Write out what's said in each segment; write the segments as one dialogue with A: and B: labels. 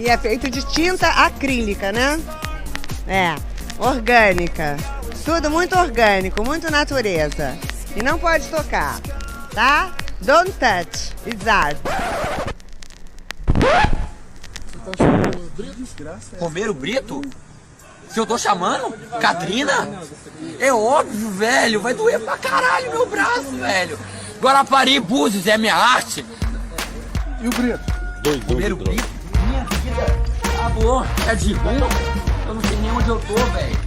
A: E é feito de tinta acrílica, né? É, orgânica. Tudo muito orgânico, muito natureza. E não pode tocar, tá? Don't touch, it's art.
B: Você tá chamando o Brito?
C: Romero Brito? Se eu tô chamando? Catrina? É óbvio, velho. Vai doer pra caralho meu braço, velho. Guarapari Búzios é minha arte.
B: E o Brito?
C: Romero Brito? Minha vida. Tá bom. É de rua? Eu não sei nem onde eu tô, velho.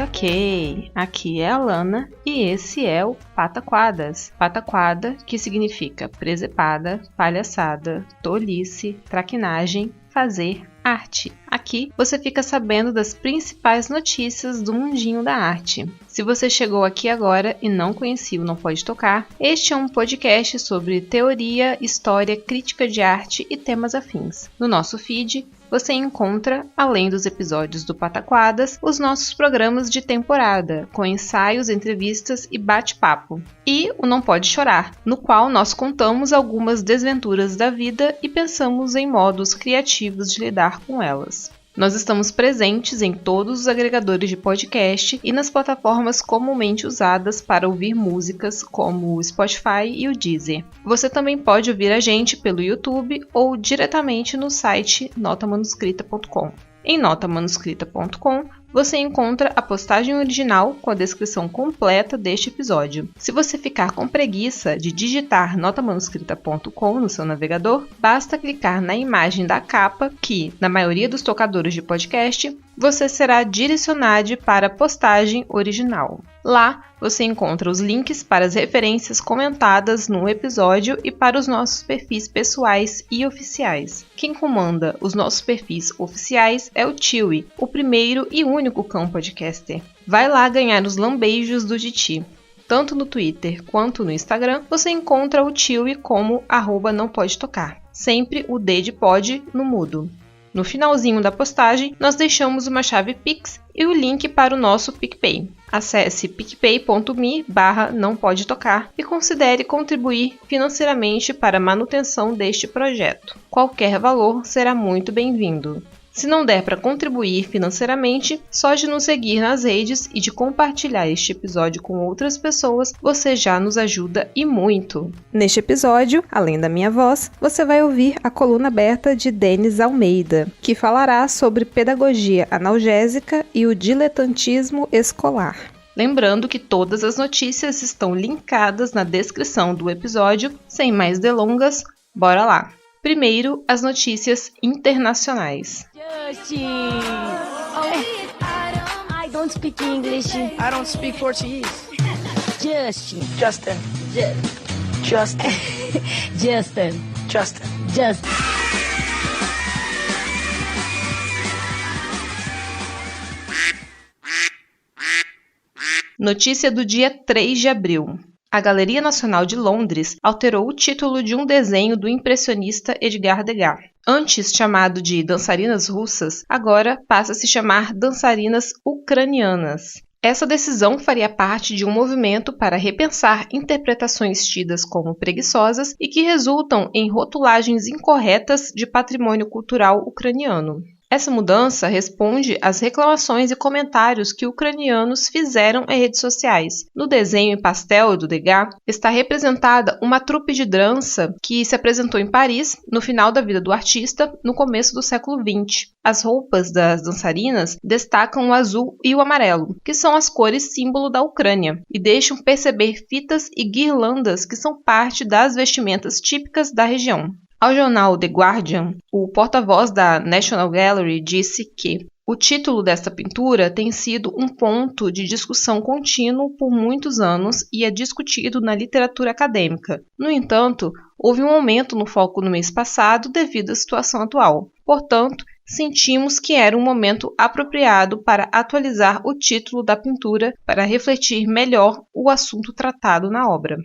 D: Ok. Aqui é a Lana e esse é o Pataquadas. Pataquada, que significa presepada, palhaçada, tolice, traquinagem, fazer arte. Aqui você fica sabendo das principais notícias do mundinho da arte. Se você chegou aqui agora e não conhecia o Não Pode Tocar, este é um podcast sobre teoria, história, crítica de arte e temas afins. No nosso feed, você encontra, além dos episódios do Pataquadas, os nossos programas de temporada, com ensaios, entrevistas e bate-papo. E o Não Pode Chorar, no qual nós contamos algumas desventuras da vida e pensamos em modos criativos de lidar com elas. Nós estamos presentes em todos os agregadores de podcast e nas plataformas comumente usadas para ouvir músicas, como o Spotify e o Deezer. Você também pode ouvir a gente pelo YouTube ou diretamente no site notamanuscrita.com. Em notamanuscrita.com, você encontra a postagem original com a descrição completa deste episódio. Se você ficar com preguiça de digitar notamanuscrita.com no seu navegador, basta clicar na imagem da capa que, na maioria dos tocadores de podcast, você será direcionado para a postagem original. Lá, você encontra os links para as referências comentadas no episódio e para os nossos perfis pessoais e oficiais. Quem comanda os nossos perfis oficiais é o Tiwi, o primeiro e único cão podcaster. Vai lá ganhar os lambeijos do Titi. Tanto no Twitter quanto no Instagram, você encontra o Tiwi como @nãopodetocar. Sempre o D de pod no mudo. No finalzinho da postagem, nós deixamos uma chave Pix e o link para o nosso PicPay. Acesse picpay.me/nãopodetocar e considere contribuir financeiramente para a manutenção deste projeto. Qualquer valor será muito bem-vindo. Se não der para contribuir financeiramente, só de nos seguir nas redes e de compartilhar este episódio com outras pessoas, você já nos ajuda e muito. Neste episódio, além da minha voz, você vai ouvir a coluna aberta de Denis Almeida, que falará sobre pedagogia analgésica e o diletantismo escolar. Lembrando que todas as notícias estão linkadas na descrição do episódio. Sem mais delongas, bora lá! Primeiro, as notícias internacionais.
E: Justin! I don't speak English.
F: I don't speak Portuguese.
E: Justin.
F: Justin. Justin.
E: Justin.
F: Justin.
E: Justin.
D: Notícia do dia 3 de abril. A Galeria Nacional de Londres alterou o título de um desenho do impressionista Edgar Degas. Antes chamado de Dançarinas Russas, agora passa a se chamar Dançarinas Ucranianas. Essa decisão faria parte de um movimento para repensar interpretações tidas como preguiçosas e que resultam em rotulagens incorretas de patrimônio cultural ucraniano. Essa mudança responde às reclamações e comentários que ucranianos fizeram em redes sociais. No desenho em pastel do Degas, está representada uma trupe de dança que se apresentou em Paris no final da vida do artista, no começo do século XX. As roupas das dançarinas destacam o azul e o amarelo, que são as cores símbolo da Ucrânia, e deixam perceber fitas e guirlandas que são parte das vestimentas típicas da região. Ao jornal The Guardian, o porta-voz da National Gallery disse que o título desta pintura tem sido um ponto de discussão contínuo por muitos anos e é discutido na literatura acadêmica. No entanto, houve um aumento no foco no mês passado devido à situação atual. Portanto, sentimos que era um momento apropriado para atualizar o título da pintura para refletir melhor o assunto tratado na obra.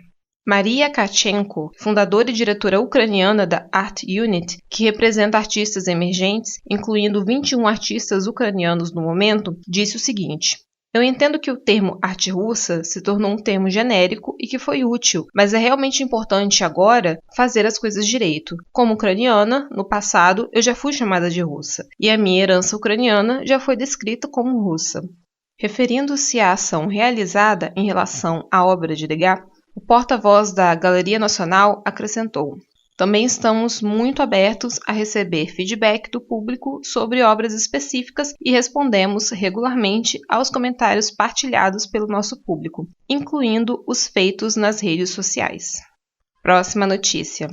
D: Maria Tkachenko, fundadora e diretora ucraniana da Art Unit, que representa artistas emergentes, incluindo 21 artistas ucranianos no momento, disse o seguinte: eu entendo que o termo arte russa se tornou um termo genérico e que foi útil, mas é realmente importante agora fazer as coisas direito. Como ucraniana, no passado eu já fui chamada de russa, e a minha herança ucraniana já foi descrita como russa. Referindo-se à ação realizada em relação à obra de Degas, o porta-voz da Galeria Nacional acrescentou: também estamos muito abertos a receber feedback do público sobre obras específicas e respondemos regularmente aos comentários partilhados pelo nosso público, incluindo os feitos nas redes sociais. Próxima notícia.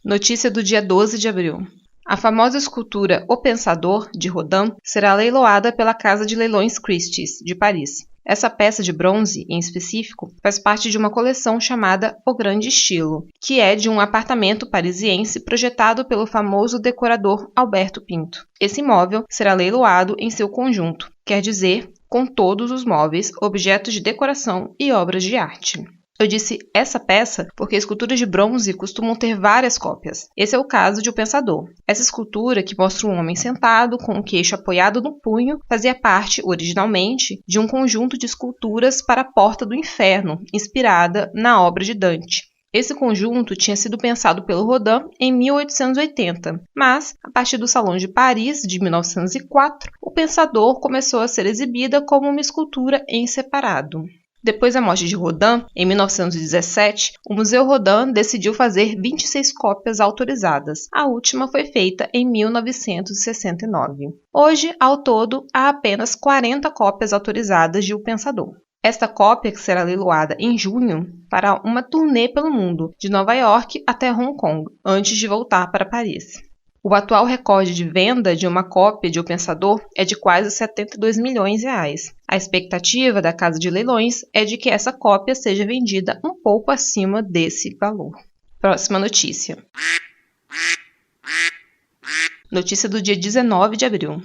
D: Notícia do dia 12 de abril. A famosa escultura O Pensador, de Rodin, será leiloada pela Casa de Leilões Christie's, de Paris. Essa peça de bronze, em específico, faz parte de uma coleção chamada O Grande Estilo, que é de um apartamento parisiense projetado pelo famoso decorador Alberto Pinto. Esse imóvel será leiloado em seu conjunto, quer dizer, com todos os móveis, objetos de decoração e obras de arte. Eu disse essa peça porque esculturas de bronze costumam ter várias cópias. Esse é o caso de O Pensador. Essa escultura, que mostra um homem sentado com o queixo apoiado no punho, fazia parte, originalmente, de um conjunto de esculturas para a Porta do Inferno, inspirada na obra de Dante. Esse conjunto tinha sido pensado pelo Rodin em 1880, mas, a partir do Salão de Paris, de 1904, O Pensador começou a ser exibida como uma escultura em separado. Depois da morte de Rodin, em 1917, o Museu Rodin decidiu fazer 26 cópias autorizadas. A última foi feita em 1969. Hoje, ao todo, há apenas 40 cópias autorizadas de O Pensador. Esta cópia, que será leiloada em junho, fará uma turnê pelo mundo, de Nova York até Hong Kong, antes de voltar para Paris. O atual recorde de venda de uma cópia de O Pensador é de quase 72 milhões de reais. A expectativa da casa de leilões é de que essa cópia seja vendida um pouco acima desse valor. Próxima notícia. Notícia do dia 19 de abril.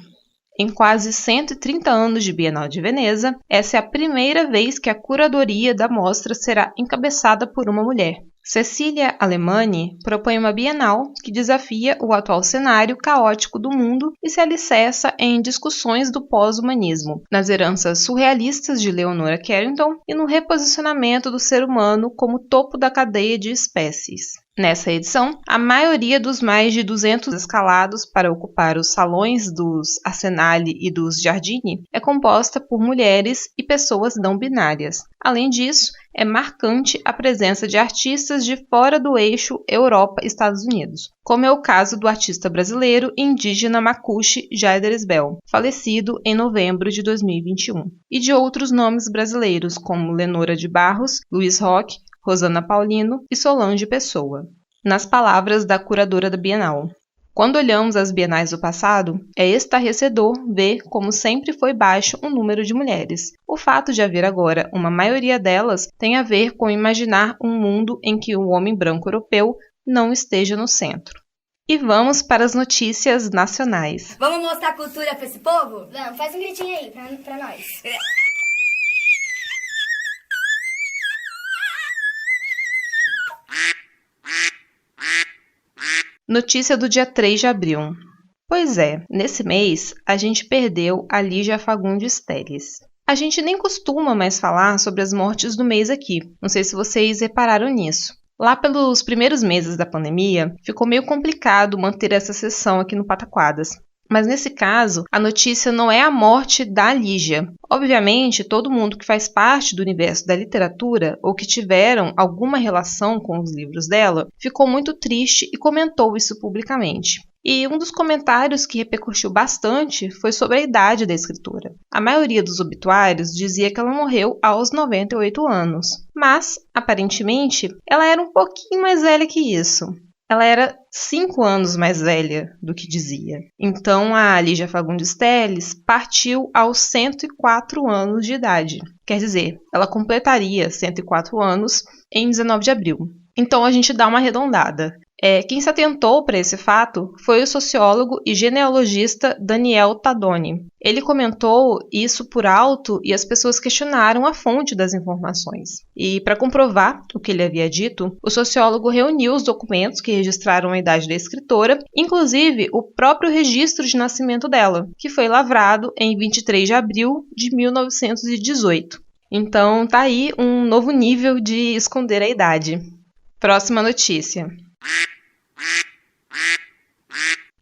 D: Em quase 130 anos de Bienal de Veneza, essa é a primeira vez que a curadoria da mostra será encabeçada por uma mulher. Cecília Alemany propõe uma bienal que desafia o atual cenário caótico do mundo e se alicerça em discussões do pós-humanismo, nas heranças surrealistas de Leonora Carrington e no reposicionamento do ser humano como topo da cadeia de espécies. Nessa edição, a maioria dos mais de 200 escalados para ocupar os salões dos Arsenale e dos Giardini é composta por mulheres e pessoas não binárias. Além disso, é marcante a presença de artistas de fora do eixo Europa-Estados Unidos, como é o caso do artista brasileiro indígena Macuxi Jaideres Bell, falecido em novembro de 2021, e de outros nomes brasileiros como Lenora de Barros, Luiz Roque, Rosana Paulino e Solange Pessoa. Nas palavras da curadora da Bienal: quando olhamos as bienais do passado, é estarrecedor ver como sempre foi baixo o número de mulheres. O fato de haver agora uma maioria delas tem a ver com imaginar um mundo em que o homem branco europeu não esteja no centro. E vamos para as notícias nacionais.
G: Vamos mostrar cultura para esse povo? Vamos, faz um gritinho aí pra nós.
D: Notícia do dia 3 de abril. Pois é, nesse mês a gente perdeu a Lígia Fagundes Telles. A gente nem costuma mais falar sobre as mortes do mês aqui, não sei se vocês repararam nisso. Lá pelos primeiros meses da pandemia, ficou meio complicado manter essa sessão aqui no Pataquadas. Mas nesse caso, a notícia não é a morte da Lígia. Obviamente, todo mundo que faz parte do universo da literatura ou que tiveram alguma relação com os livros dela ficou muito triste e comentou isso publicamente. E um dos comentários que repercutiu bastante foi sobre a idade da escritora. A maioria dos obituários dizia que ela morreu aos 98 anos, mas, aparentemente, ela era um pouquinho mais velha que isso. Ela era 5 anos mais velha do que dizia. Então, a Lígia Fagundes Telles partiu aos 104 anos de idade. Quer dizer, ela completaria 104 anos em 19 de abril. Então, a gente dá uma arredondada. Quem se atentou para esse fato foi o sociólogo e genealogista Daniel Tadoni. Ele comentou isso por alto e as pessoas questionaram a fonte das informações. E para comprovar o que ele havia dito, o sociólogo reuniu os documentos que registraram a idade da escritora, inclusive o próprio registro de nascimento dela, que foi lavrado em 23 de abril de 1918. Então tá aí um novo nível de esconder a idade. Próxima notícia.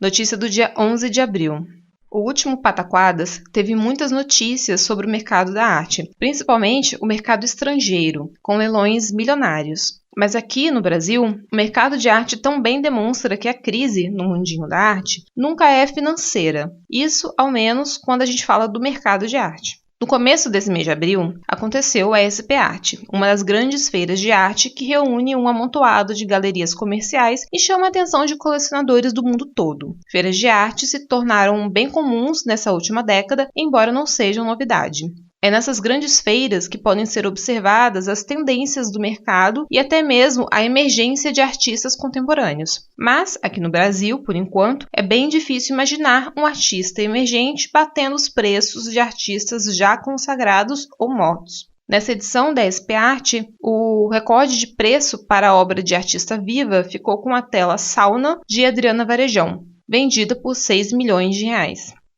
D: Notícia do dia 11 de abril. O último Pataquadas teve muitas notícias sobre o mercado da arte, principalmente o mercado estrangeiro, com leilões milionários. Mas aqui no Brasil, o mercado de arte também demonstra que a crise no mundinho da arte nunca é financeira. Isso, ao menos, quando a gente fala do mercado de arte. No começo desse mês de abril, aconteceu a SP Arte, uma das grandes feiras de arte que reúne um amontoado de galerias comerciais e chama a atenção de colecionadores do mundo todo. Feiras de arte se tornaram bem comuns nessa última década, embora não sejam novidade. É nessas grandes feiras que podem ser observadas as tendências do mercado e até mesmo a emergência de artistas contemporâneos. Mas, aqui no Brasil, por enquanto, é bem difícil imaginar um artista emergente batendo os preços de artistas já consagrados ou mortos. Nessa edição da SP Arte, o recorde de preço para a obra de artista viva ficou com a tela Sauna de Adriana Varejão, vendida por R$6 milhões.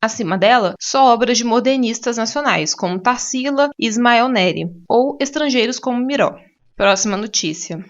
D: Acima dela, só obras de modernistas nacionais, como Tarsila e Ismael Neri, ou estrangeiros como Miró. Próxima notícia.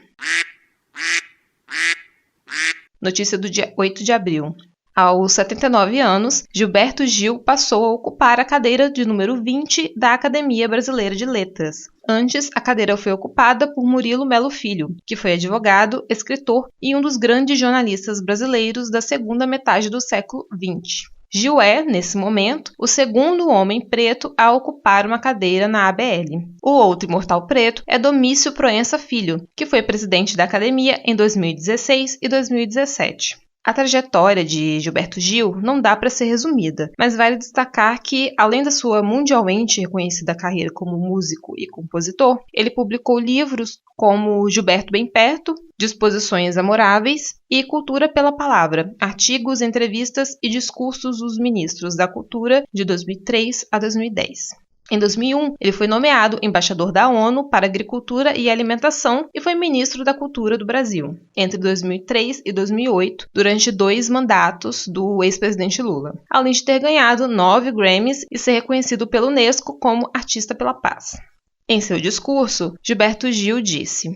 D: Notícia do dia 8 de abril. Aos 79 anos, Gilberto Gil passou a ocupar a cadeira de número 20 da Academia Brasileira de Letras. Antes, a cadeira foi ocupada por Murilo Melo Filho, que foi advogado, escritor e um dos grandes jornalistas brasileiros da segunda metade do século XX. Gil é, nesse momento, o segundo homem preto a ocupar uma cadeira na ABL. O outro imortal preto é Domício Proença Filho, que foi presidente da academia em 2016 e 2017. A trajetória de Gilberto Gil não dá para ser resumida, mas vale destacar que, além da sua mundialmente reconhecida carreira como músico e compositor, ele publicou livros como Gilberto Bem Perto, Disposições Amoráveis e Cultura pela Palavra, artigos, entrevistas e discursos dos ministros da Cultura de 2003 a 2010. Em 2001, ele foi nomeado embaixador da ONU para Agricultura e Alimentação e foi ministro da Cultura do Brasil, entre 2003 e 2008, durante 2 mandatos do ex-presidente Lula, além de ter ganhado 9 Grammys e ser reconhecido pela Unesco como Artista pela Paz. Em seu discurso, Gilberto Gil disse: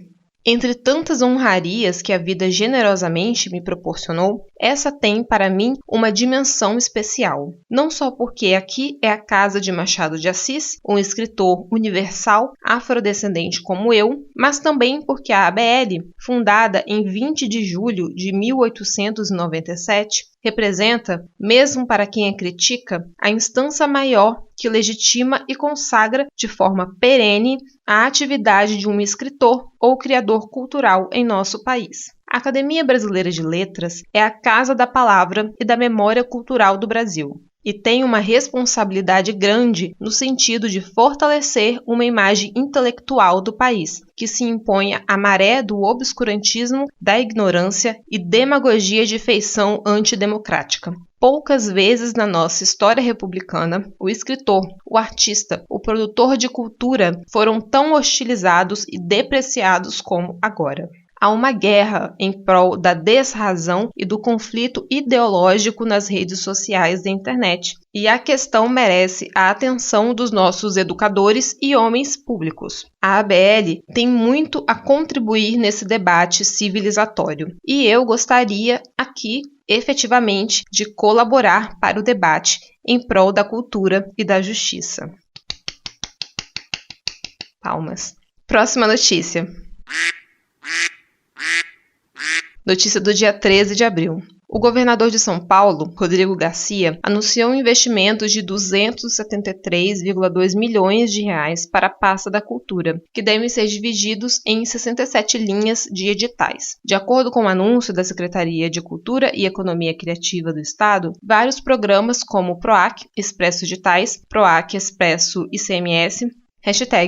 D: "Entre tantas honrarias que a vida generosamente me proporcionou, essa tem para mim uma dimensão especial. Não só porque aqui é a casa de Machado de Assis, um escritor universal, afrodescendente como eu, mas também porque a ABL, fundada em 20 de julho de 1897, representa, mesmo para quem a critica, a instância maior que legitima e consagra de forma perene a atividade de um escritor ou criador cultural em nosso país. A Academia Brasileira de Letras é a casa da palavra e da memória cultural do Brasil, e tem uma responsabilidade grande no sentido de fortalecer uma imagem intelectual do país, que se impõe à maré do obscurantismo, da ignorância e demagogia de feição antidemocrática. Poucas vezes na nossa história republicana, o escritor, o artista, o produtor de cultura foram tão hostilizados e depreciados como agora. Há uma guerra em prol da desrazão e do conflito ideológico nas redes sociais da internet, e a questão merece a atenção dos nossos educadores e homens públicos. A ABL tem muito a contribuir nesse debate civilizatório, e eu gostaria aqui, efetivamente, de colaborar para o debate em prol da cultura e da justiça. Palmas. Próxima notícia. Notícia do dia 13 de abril. O governador de São Paulo, Rodrigo Garcia, anunciou investimentos de 273,2 milhões de reais para a pasta da cultura, que devem ser divididos em 67 linhas de editais. De acordo com o anúncio da Secretaria de Cultura e Economia Criativa do Estado, vários programas como PROAC, Expresso Editais, PROAC Expresso ICMS,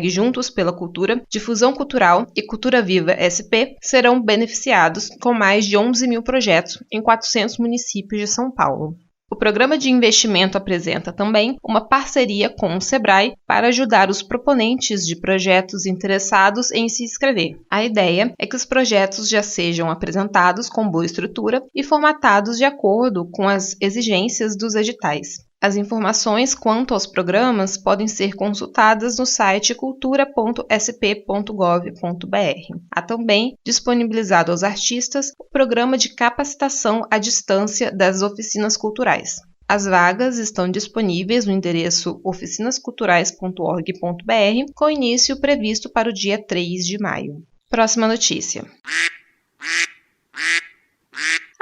D: Juntos pela Cultura, Difusão Cultural e Cultura Viva SP serão beneficiados com mais de 11 mil projetos em 400 municípios de São Paulo. O programa de investimento apresenta também uma parceria com o Sebrae para ajudar os proponentes de projetos interessados em se inscrever. A ideia é que os projetos já sejam apresentados com boa estrutura e formatados de acordo com as exigências dos editais. As informações quanto aos programas podem ser consultadas no site cultura.sp.gov.br. Há também disponibilizado aos artistas o programa de capacitação à distância das oficinas culturais. As vagas estão disponíveis no endereço oficinasculturais.org.br, com início previsto para o dia 3 de maio. Próxima notícia.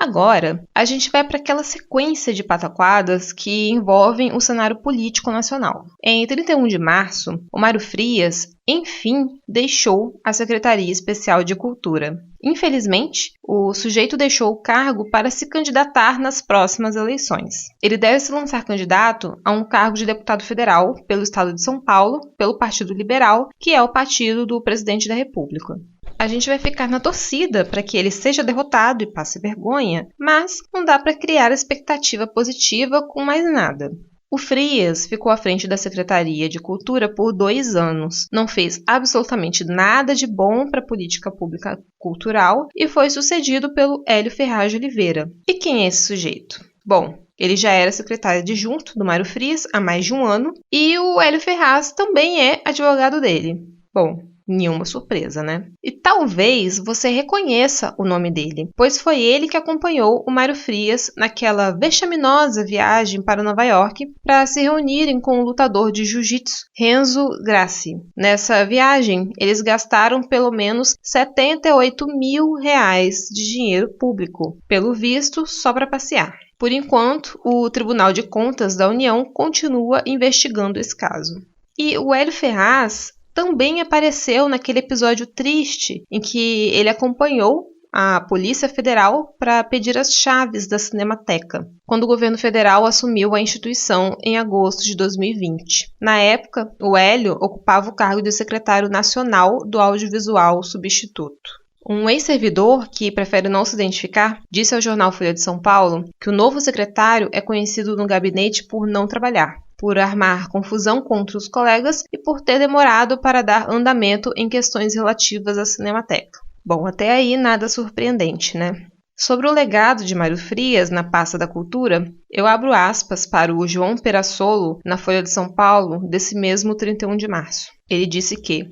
D: Agora, a gente vai para aquela sequência de pataquadas que envolvem o cenário político nacional. Em 31 de março, o Mário Frias, enfim, deixou a Secretaria Especial de Cultura. Infelizmente, o sujeito deixou o cargo para se candidatar nas próximas eleições. Ele deve se lançar candidato a um cargo de deputado federal pelo estado de São Paulo, pelo Partido Liberal, que é o partido do presidente da República. A gente vai ficar na torcida para que ele seja derrotado e passe vergonha, mas não dá para criar expectativa positiva com mais nada. O Frias ficou à frente da Secretaria de Cultura por 2 anos, não fez absolutamente nada de bom para a política pública cultural e foi sucedido pelo Hélio Ferraz de Oliveira. E quem é esse sujeito? Bom, ele já era secretário adjunto do Mário Frias há mais de 1 ano e o Hélio Ferraz também é advogado dele. Bom, nenhuma surpresa, né? E talvez você reconheça o nome dele, pois foi ele que acompanhou o Mário Frias naquela vexaminosa viagem para Nova York para se reunirem com o lutador de jiu-jitsu Renzo Gracie. Nessa viagem, eles gastaram pelo menos R$78 mil de dinheiro público, pelo visto só para passear. Por enquanto, o Tribunal de Contas da União continua investigando esse caso. E o Hélio Ferraz também apareceu naquele episódio triste em que ele acompanhou a Polícia Federal para pedir as chaves da Cinemateca, quando o governo federal assumiu a instituição em agosto de 2020. Na época, o Hélio ocupava o cargo de secretário nacional do audiovisual substituto. Um ex-servidor, que prefere não se identificar, disse ao jornal Folha de São Paulo que o novo secretário é conhecido no gabinete por não trabalhar, por armar confusão contra os colegas e por ter demorado para dar andamento em questões relativas à Cinemateca. Bom, até aí nada surpreendente, né? Sobre o legado de Mário Frias na pasta da cultura, eu abro aspas para o João Perassolo na Folha de São Paulo desse mesmo 31 de março. Ele disse que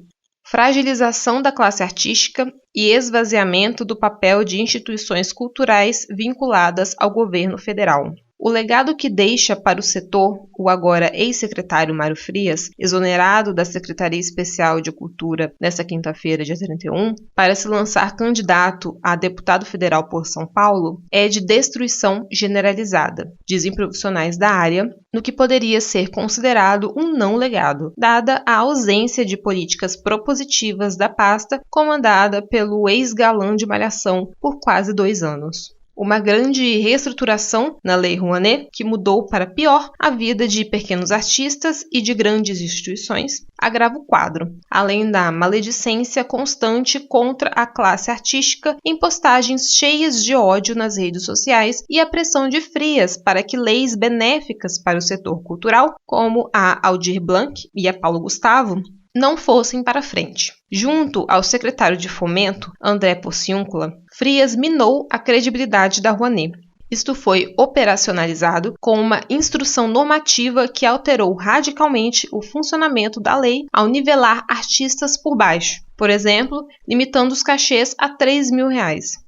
D: fragilização da classe artística e esvaziamento do papel de instituições culturais vinculadas ao governo federal. O legado que deixa para o setor o agora ex-secretário Mário Frias, exonerado da Secretaria Especial de Cultura nesta quinta-feira, dia 31, para se lançar candidato a deputado federal por São Paulo, é de destruição generalizada, dizem profissionais da área, no que poderia ser considerado um não legado, dada a ausência de políticas propositivas da pasta comandada pelo ex-galã de Malhação por quase 2 anos. Uma grande reestruturação na Lei Rouanet, que mudou para pior a vida de pequenos artistas e de grandes instituições, agrava o quadro, além da maledicência constante contra a classe artística em postagens cheias de ódio nas redes sociais e a pressão de Frias para que leis benéficas para o setor cultural, como a Aldir Blanc e a Paulo Gustavo, não fossem para frente. Junto ao secretário de Fomento, André Porciúncula, Frias minou a credibilidade da Rouanet. Isto foi operacionalizado com uma instrução normativa que alterou radicalmente o funcionamento da lei ao nivelar artistas por baixo, por exemplo, limitando os cachês a R$3 mil,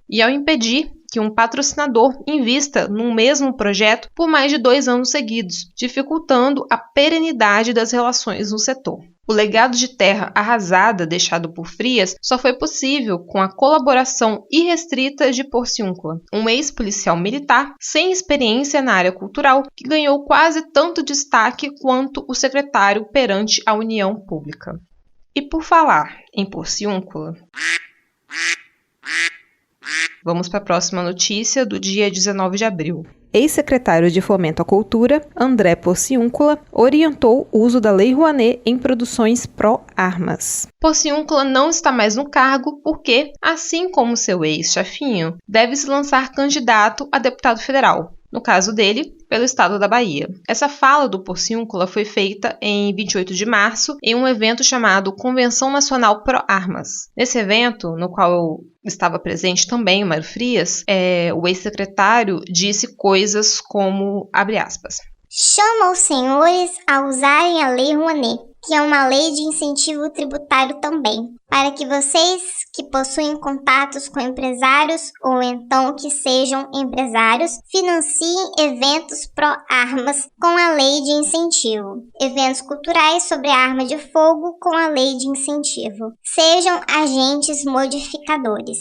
D: e ao impedir que um patrocinador invista num mesmo projeto por mais de 2 anos seguidos, dificultando a perenidade das relações no setor. O legado de terra arrasada deixado por Frias só foi possível com a colaboração irrestrita de Porciúncula, um ex-policial militar sem experiência na área cultural que ganhou quase tanto destaque quanto o secretário perante a União Pública. E por falar em Porciúncula... Vamos para a próxima notícia do dia 19 de abril. Ex-secretário de Fomento à Cultura, André Porciúncula, orientou o uso da Lei Rouanet em produções pró-armas. Porciúncula não está mais no cargo porque, assim como seu ex-chefinho, deve se lançar candidato a deputado federal. No caso dele, pelo estado da Bahia. Essa fala do Porciúncula foi feita em 28 de março em um evento chamado Convenção Nacional Pró-Armas. Nesse evento, no qual estava presente também o Mário Frias, o ex-secretário disse coisas como, abre aspas,
H: chama os senhores a usarem a Lei Rouanet, que é uma lei de incentivo tributário também, para que vocês que possuem contatos com empresários ou então que sejam empresários financiem eventos pró-armas com a lei de incentivo, eventos culturais sobre arma de fogo com a lei de incentivo. Sejam agentes modificadores.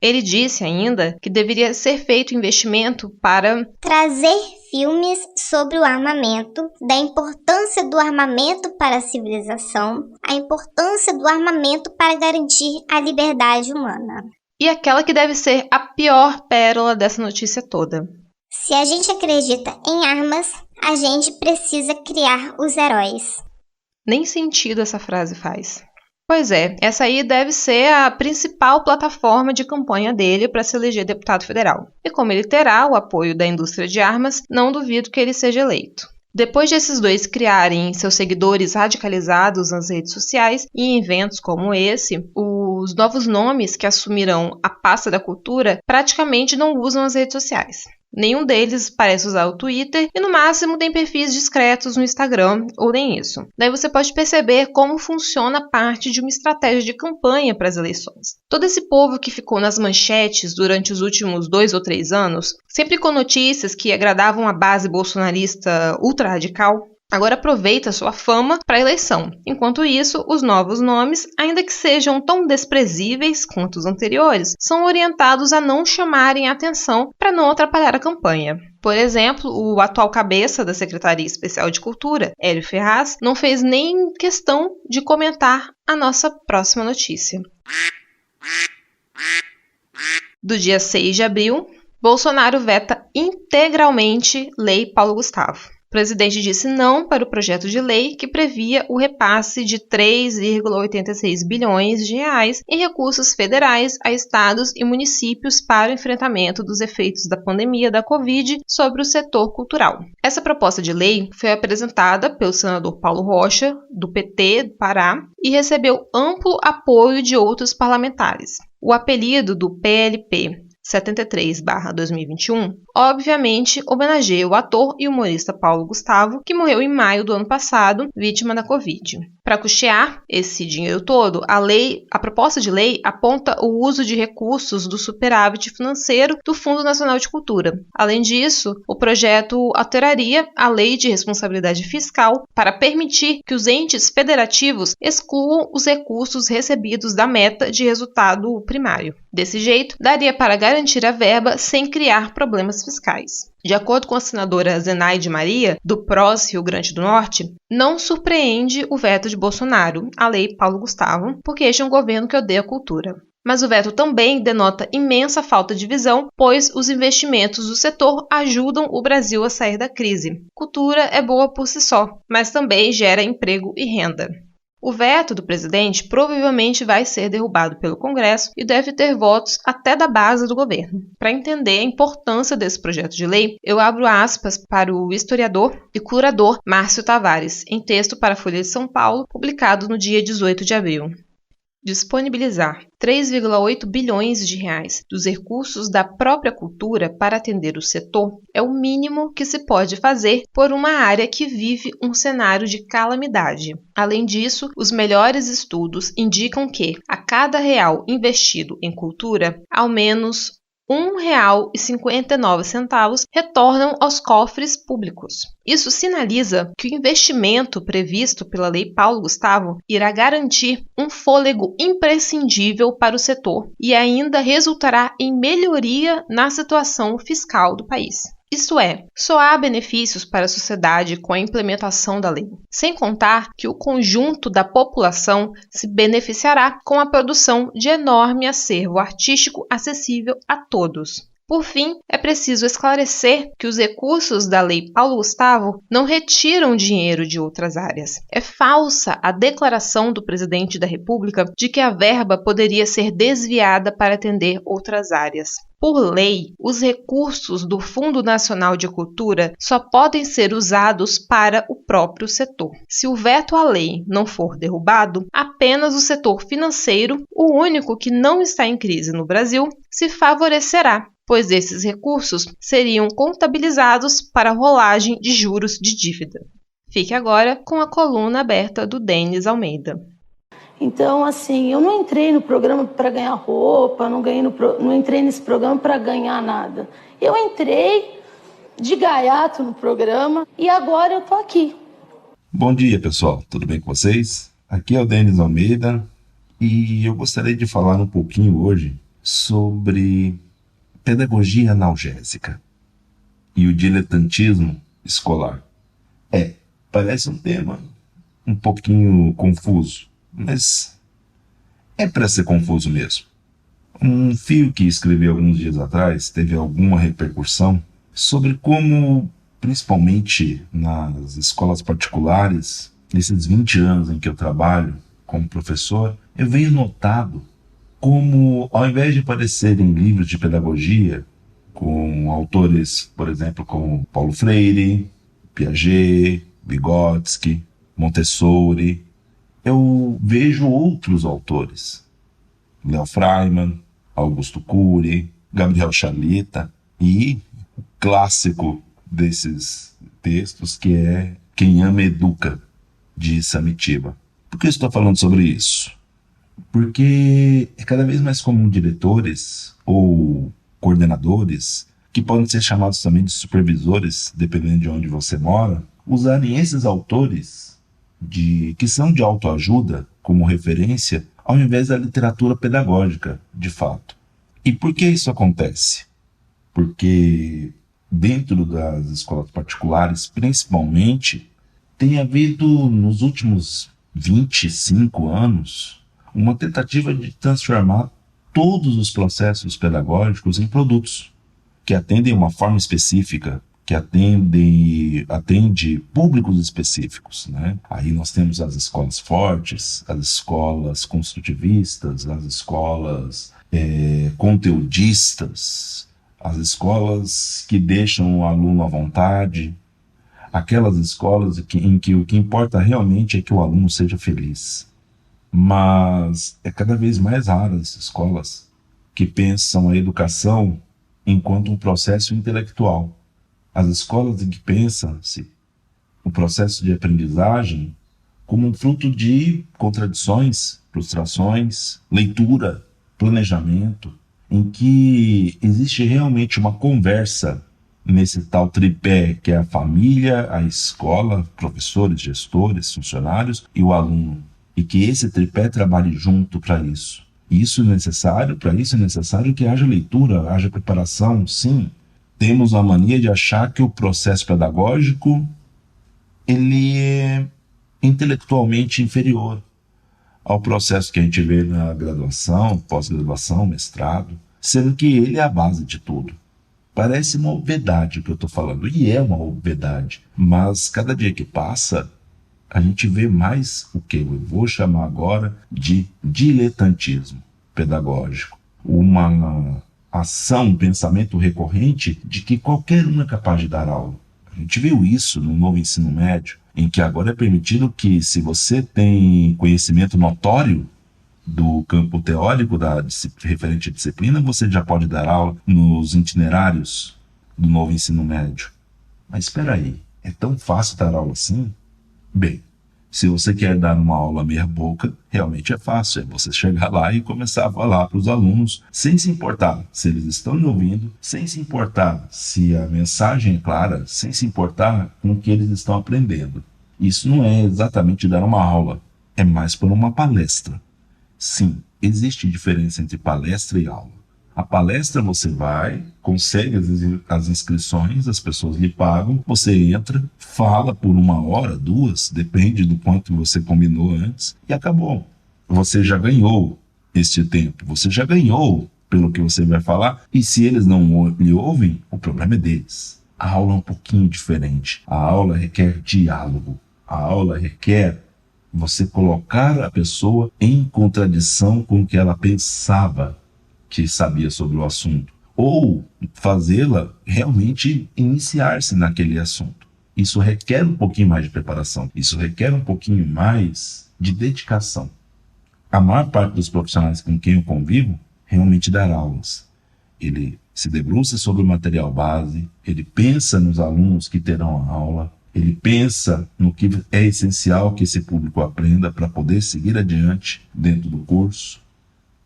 D: Ele disse ainda que deveria ser feito investimento para
H: trazer filmes sobre o armamento, da importância do armamento para a civilização, a importância do armamento para garantir a liberdade humana.
D: E aquela que deve ser a pior pérola dessa notícia toda.
H: Se a gente acredita em armas, a gente precisa criar os heróis.
D: Nem sentido essa frase faz. Pois é, essa aí deve ser a principal plataforma de campanha dele para se eleger deputado federal. E como ele terá o apoio da indústria de armas, não duvido que ele seja eleito. Depois desses dois criarem seus seguidores radicalizados nas redes sociais e em eventos como esse, os novos nomes que assumirão a pasta da cultura praticamente não usam as redes sociais. Nenhum deles parece usar o Twitter e no máximo tem perfis discretos no Instagram, ou nem isso. Daí você pode perceber como funciona parte de uma estratégia de campanha para as eleições. Todo esse povo que ficou nas manchetes durante os últimos 2 ou 3 anos, sempre com notícias que agradavam a base bolsonarista ultra-radical, agora aproveita sua fama para a eleição. Enquanto isso, os novos nomes, ainda que sejam tão desprezíveis quanto os anteriores, são orientados a não chamarem a atenção para não atrapalhar a campanha. Por exemplo, o atual cabeça da Secretaria Especial de Cultura, Hélio Ferraz, não fez nem questão de comentar a nossa próxima notícia. Do dia 6 de abril, Bolsonaro veta integralmente Lei Paulo Gustavo. O presidente disse não para o projeto de lei que previa o repasse de 3,86 bilhões de reais em recursos federais a estados e municípios para o enfrentamento dos efeitos da pandemia da Covid sobre o setor cultural. Essa proposta de lei foi apresentada pelo senador Paulo Rocha, do PT do Pará, e recebeu amplo apoio de outros parlamentares. O apelido do PLP 73/2021, obviamente homenageia o ator e humorista Paulo Gustavo, que morreu em maio do ano passado, vítima da Covid. Para custear esse dinheiro todo, a proposta de lei aponta o uso de recursos do superávit financeiro do Fundo Nacional de Cultura. Além disso, o projeto alteraria a Lei de Responsabilidade Fiscal para permitir que os entes federativos excluam os recursos recebidos da meta de resultado primário. Desse jeito, daria para garantir a verba sem criar problemas fiscais. De acordo com a senadora Zenaide Maria, do PROS Rio Grande do Norte, não surpreende o veto de Bolsonaro à Lei Paulo Gustavo, porque este é um governo que odeia a cultura. Mas o veto também denota imensa falta de visão, pois os investimentos do setor ajudam o Brasil a sair da crise. Cultura é boa por si só, mas também gera emprego e renda. O veto do presidente provavelmente vai ser derrubado pelo Congresso e deve ter votos até da base do governo. Para entender a importância desse projeto de lei, eu abro aspas para o historiador e curador Márcio Tavares, em texto para a Folha de São Paulo, publicado no dia 18 de abril. Disponibilizar 3,8 bilhões de reais dos recursos da própria cultura para atender o setor é o mínimo que se pode fazer por uma área que vive um cenário de calamidade. Além disso, os melhores estudos indicam que, a cada real investido em cultura, ao menos R$ 1,59 retornam aos cofres públicos. Isso sinaliza que o investimento previsto pela Lei Paulo Gustavo irá garantir um fôlego imprescindível para o setor e ainda resultará em melhoria na situação fiscal do país. Isto é, só há benefícios para a sociedade com a implementação da lei, sem contar que o conjunto da população se beneficiará com a produção de enorme acervo artístico acessível a todos. Por fim, é preciso esclarecer que os recursos da Lei Paulo Gustavo não retiram dinheiro de outras áreas. É falsa a declaração do presidente da República de que a verba poderia ser desviada para atender outras áreas. Por lei, os recursos do Fundo Nacional de Cultura só podem ser usados para o próprio setor. Se o veto à lei não for derrubado, apenas o setor financeiro, o único que não está em crise no Brasil, se favorecerá, pois esses recursos seriam contabilizados para a rolagem de juros de dívida. Fique agora com a coluna aberta do Denis Almeida.
I: Então, assim, eu não entrei no programa para ganhar roupa, não entrei nesse programa para ganhar nada. Eu entrei de gaiato no programa e agora eu tô aqui.
J: Bom dia, pessoal. Tudo bem com vocês? Aqui é o Denis Almeida e eu gostaria de falar um pouquinho hoje sobre pedagogia analgésica e o diletantismo escolar. Parece um tema um pouquinho confuso, mas é para ser confuso mesmo. Um fio que escrevi alguns dias atrás teve alguma repercussão sobre como, principalmente nas escolas particulares, nesses 20 anos em que eu trabalho como professor, eu venho notado como, ao invés de aparecerem livros de pedagogia com autores, por exemplo, como Paulo Freire, Piaget, Vygotsky, Montessori, eu vejo outros autores, Léo Freiman, Augusto Cury, Gabriel Chalita e o clássico desses textos que é Quem Ama Educa, de Samitiba. Por que eu estou falando sobre isso? Porque é cada vez mais comum diretores ou coordenadores, que podem ser chamados também de supervisores, dependendo de onde você mora, usarem esses autores que são de autoajuda como referência, ao invés da literatura pedagógica, de fato. E por que isso acontece? Porque dentro das escolas particulares, principalmente, tem havido, nos últimos 25 anos, uma tentativa de transformar todos os processos pedagógicos em produtos que atendem uma forma específica, que atende públicos específicos, né? Aí nós temos as escolas fortes, as escolas construtivistas, as escolas conteudistas, as escolas que deixam o aluno à vontade, aquelas escolas em que o que importa realmente é que o aluno seja feliz. Mas é cada vez mais raro essas escolas que pensam a educação enquanto um processo intelectual. As escolas em que pensam-se o processo de aprendizagem como um fruto de contradições, frustrações, leitura, planejamento, em que existe realmente uma conversa nesse tal tripé que é a família, a escola, professores, gestores, funcionários e o aluno. E que esse tripé trabalhe junto para isso. Para isso é necessário que haja leitura, haja preparação, sim. Temos a mania de achar que o processo pedagógico ele é intelectualmente inferior ao processo que a gente vê na graduação, pós-graduação, mestrado, sendo que ele é a base de tudo. Parece uma obviedade o que eu estou falando, e é uma obviedade, mas cada dia que passa, a gente vê mais o que eu vou chamar agora de diletantismo pedagógico. Uma ação, um pensamento recorrente de que qualquer um é capaz de dar aula. A gente viu isso no novo ensino médio, em que agora é permitido que, se você tem conhecimento notório do campo teórico referente à disciplina, você já pode dar aula nos itinerários do novo ensino médio. Mas espera aí, é tão fácil dar aula assim? Bem, se você quer dar uma aula meia boca, realmente é fácil, é você chegar lá e começar a falar para os alunos, sem se importar se eles estão me ouvindo, sem se importar se a mensagem é clara, sem se importar com o que eles estão aprendendo. Isso não é exatamente dar uma aula, é mais por uma palestra. Sim, existe diferença entre palestra e aula. A palestra você vai, consegue as inscrições, as pessoas lhe pagam, você entra, fala por 1 hora, 2, depende do quanto você combinou antes, e acabou. Você já ganhou este tempo, você já ganhou pelo que você vai falar, e se eles não lhe ouvem, o problema é deles. A aula é um pouquinho diferente, a aula requer diálogo, a aula requer você colocar a pessoa em contradição com o que ela pensava que sabia sobre o assunto, ou fazê-la realmente iniciar-se naquele assunto. Isso requer um pouquinho mais de preparação, isso requer um pouquinho mais de dedicação. A maior parte dos profissionais com quem eu convivo realmente dá aulas. Ele se debruça sobre o material base, ele pensa nos alunos que terão a aula, ele pensa no que é essencial que esse público aprenda para poder seguir adiante dentro do curso.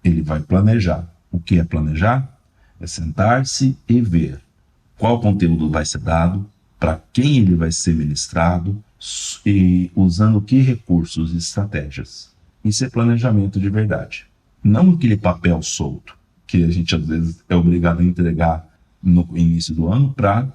J: Ele vai planejar. O que é planejar? É sentar-se e ver qual conteúdo vai ser dado, para quem ele vai ser ministrado e usando que recursos e estratégias. Isso é planejamento de verdade. Não aquele papel solto que a gente às vezes é obrigado a entregar no início do ano para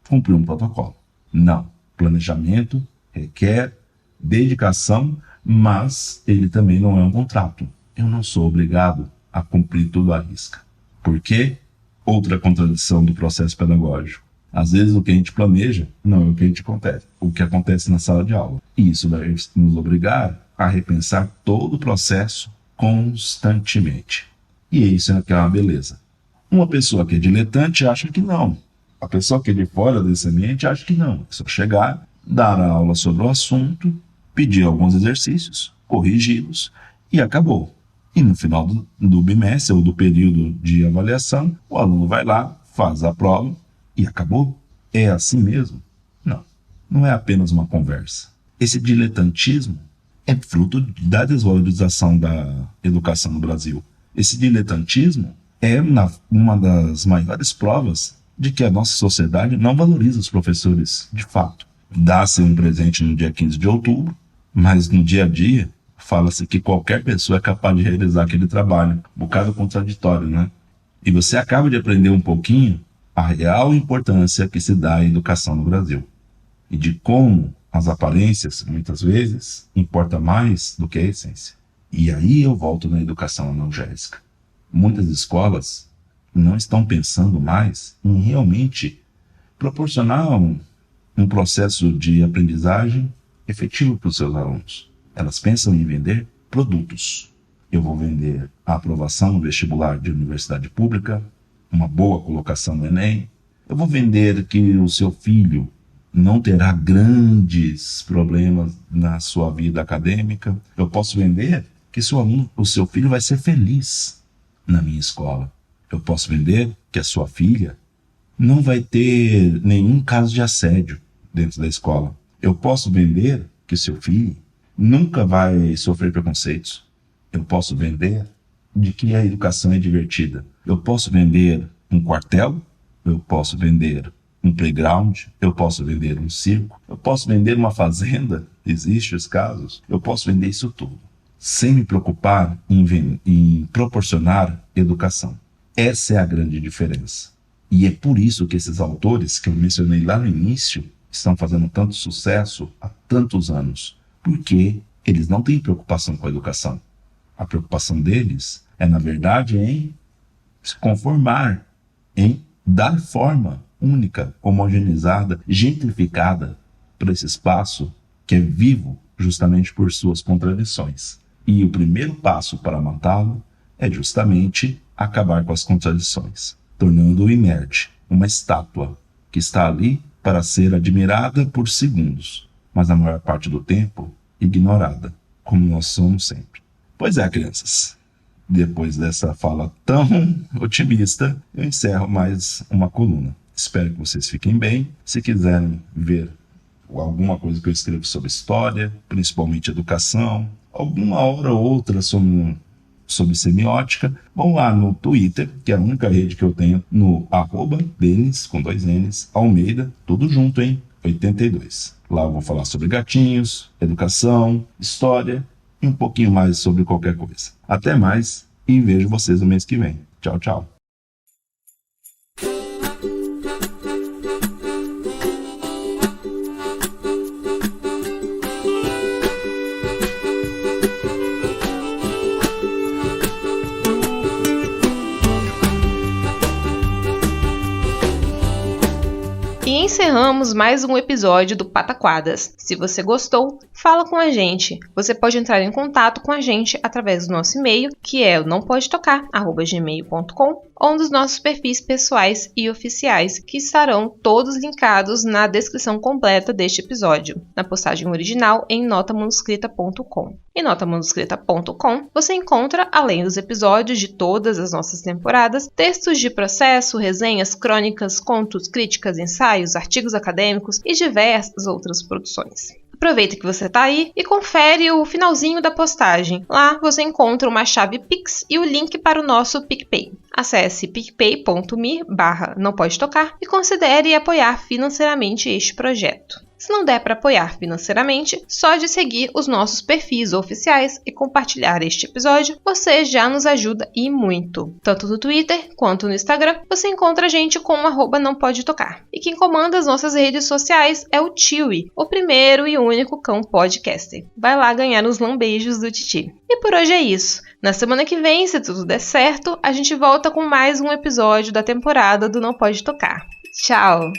J: cumprir um protocolo. Não. Planejamento requer dedicação, mas ele também não é um contrato. Eu não sou obrigado a cumprir tudo à risca. Por quê? Outra contradição do processo pedagógico. Às vezes o que a gente planeja não é o que acontece na sala de aula. E isso vai nos obrigar a repensar todo o processo constantemente. E isso é que é uma beleza. Uma pessoa que é diletante acha que não. A pessoa que é de fora desse ambiente acha que não. É só chegar, dar a aula sobre o assunto, pedir alguns exercícios, corrigi-los e acabou. E no final do bimestre ou do período de avaliação, o aluno vai lá, faz a prova e acabou. É assim mesmo? Não. Não é apenas uma conversa. Esse diletantismo é fruto da desvalorização da educação no Brasil. Esse diletantismo é uma das maiores provas de que a nossa sociedade não valoriza os professores de fato. Dá-se um presente no dia 15 de outubro, mas no dia a dia fala-se que qualquer pessoa é capaz de realizar aquele trabalho. Um bocado contraditório, né? E você acaba de aprender um pouquinho a real importância que se dá à educação no Brasil. E de como as aparências, muitas vezes, importam mais do que a essência. E aí eu volto na educação analgésica. Muitas escolas não estão pensando mais em realmente proporcionar um processo de aprendizagem efetivo para os seus alunos. Elas pensam em vender produtos. Eu vou vender a aprovação no vestibular de universidade pública, uma boa colocação no Enem. Eu vou vender que o seu filho não terá grandes problemas na sua vida acadêmica. Eu posso vender que o seu filho vai ser feliz na minha escola. Eu posso vender que a sua filha não vai ter nenhum caso de assédio dentro da escola. Eu posso vender que o seu filho nunca vai sofrer preconceitos. Eu posso vender de que a educação é divertida. Eu posso vender um quartel, eu posso vender um playground, eu posso vender um circo, eu posso vender uma fazenda, existem os casos, eu posso vender isso tudo, sem me preocupar em proporcionar educação. Essa é a grande diferença. E é por isso que esses autores que eu mencionei lá no início estão fazendo tanto sucesso há tantos anos, porque eles não têm preocupação com a educação. A preocupação deles é, na verdade, em se conformar, em dar forma única, homogeneizada, gentrificada para esse espaço que é vivo justamente por suas contradições. E o primeiro passo para matá-lo é justamente acabar com as contradições, tornando-o inerte, uma estátua que está ali para ser admirada por segundos, mas a maior parte do tempo ignorada, como nós somos sempre. Pois é, crianças, depois dessa fala tão otimista, eu encerro mais uma coluna. Espero que vocês fiquem bem. Se quiserem ver alguma coisa que eu escrevo sobre história, principalmente educação, alguma hora ou outra sobre semiótica, vão lá no Twitter, que é a única rede que eu tenho, no @Denis, com 2 N's, Almeida, tudo junto, hein? 82. Lá eu vou falar sobre gatinhos, educação, história e um pouquinho mais sobre qualquer coisa. Até mais e vejo vocês no mês que vem. Tchau, tchau.
D: encerramos mais um episódio do Pataquadas. Se você gostou, fala com a gente. Você pode entrar em contato com a gente através do nosso e-mail, que é o nãopodetocar@gmail.com, ou um dos nossos perfis pessoais e oficiais, que estarão todos linkados na descrição completa deste episódio, na postagem original em notamanuscrita.com. Em notamanuscrita.com você encontra, além dos episódios de todas as nossas temporadas, textos de processo, resenhas, crônicas, contos, críticas, ensaios, artigos acadêmicos e diversas outras produções. Aproveita que você está aí e confere o finalzinho da postagem. Lá você encontra uma chave Pix e o link para o nosso PicPay. Acesse picpay.me/nãopodetocar e considere apoiar financeiramente este projeto. Se não der para apoiar financeiramente, só de seguir os nossos perfis oficiais e compartilhar este episódio, você já nos ajuda e muito. Tanto no Twitter quanto no Instagram, você encontra a gente com @nãopodetocar. E quem comanda as nossas redes sociais é o Tiwi, o primeiro e único cão podcaster. Vai lá ganhar os lambejos do Titi. E por hoje é isso. Na semana que vem, se tudo der certo, a gente volta com mais um episódio da temporada do Não Pode Tocar. Tchau!